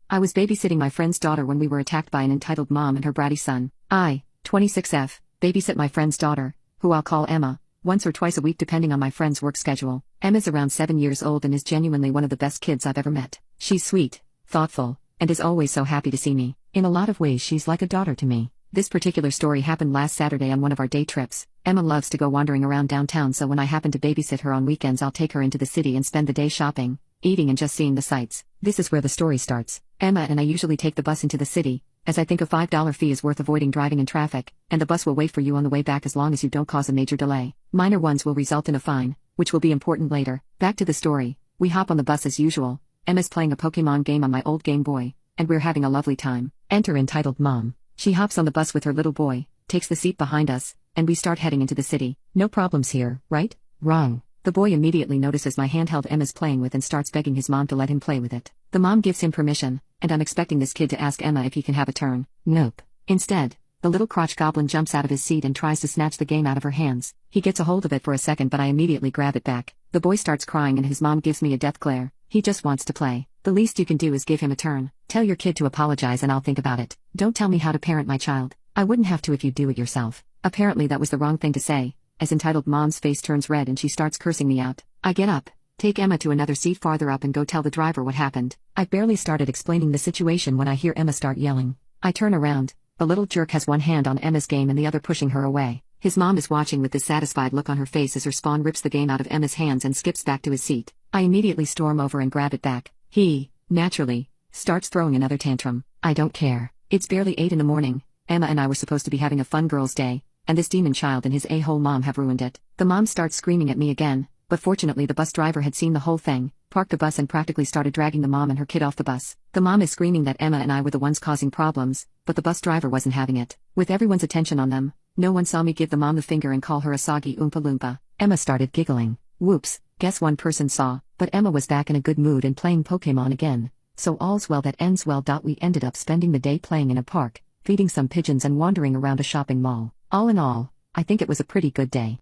I was babysitting my friend's daughter when we were attacked by an entitled mom and her bratty son. I, 26F, babysit my friend's daughter, who I'll call Emma, once or twice a week depending on my friend's work schedule. Emma's around 7 years old and is genuinely one of the best kids I've ever met. She's sweet, thoughtful, and is always so happy to see me. In a lot of ways she's like a daughter to me. This particular story happened last Saturday on one of our day trips. Emma loves to go wandering around downtown, so when I happen to babysit her on weekends I'll take her into the city and spend the day shopping, eating and just seeing the sights. This is where the story starts. Emma and I usually take the bus into the city, as I think a $5 fee is worth avoiding driving in traffic, and the bus will wait for you on the way back as long as you don't cause a major delay. Minor ones will result in a fine, which will be important later. Back to the story. We hop on the bus as usual. Emma's playing a Pokemon game on my old Game Boy, and we're having a lovely time. Enter entitled mom. She hops on the bus with her little boy, takes the seat behind us, and we start heading into the city. No problems here, right? Wrong. The boy immediately notices my handheld Emma's playing with and starts begging his mom to let him play with it. The mom gives him permission, and I'm expecting this kid to ask Emma if he can have a turn. Nope. Instead, the little crotch goblin jumps out of his seat and tries to snatch the game out of her hands. He gets a hold of it for a second, but I immediately grab it back. The boy starts crying and his mom gives me a death glare. He just wants to play. The least you can do is give him a turn. Tell your kid to apologize and I'll think about it. Don't tell me how to parent my child. I wouldn't have to if you do it yourself. Apparently that was the wrong thing to say, as entitled mom's face turns red and she starts cursing me out. I get up, take Emma to another seat farther up and go tell the driver what happened. I barely started explaining the situation when I hear Emma start yelling. I turn around. The little jerk has one hand on Emma's game and the other pushing her away. His mom is watching with this satisfied look on her face as her spawn rips the game out of Emma's hands and skips back to his seat. I immediately storm over and grab it back. He, naturally, starts throwing another tantrum. I don't care. It's barely 8 in the morning. Emma and I were supposed to be having a fun girls' day, and this demon child and his a-hole mom have ruined it. The mom starts screaming at me again, but fortunately the bus driver had seen the whole thing, parked the bus and practically started dragging the mom and her kid off the bus. The mom is screaming that Emma and I were the ones causing problems, but the bus driver wasn't having it. With everyone's attention on them, no one saw me give the mom the finger and call her a soggy Oompa Loompa. Emma started giggling. Whoops, guess one person saw, but Emma was back in a good mood and playing Pokemon again. So all's well that ends well. We ended up spending the day playing in a park, feeding some pigeons and wandering around a shopping mall. All in all, I think it was a pretty good day.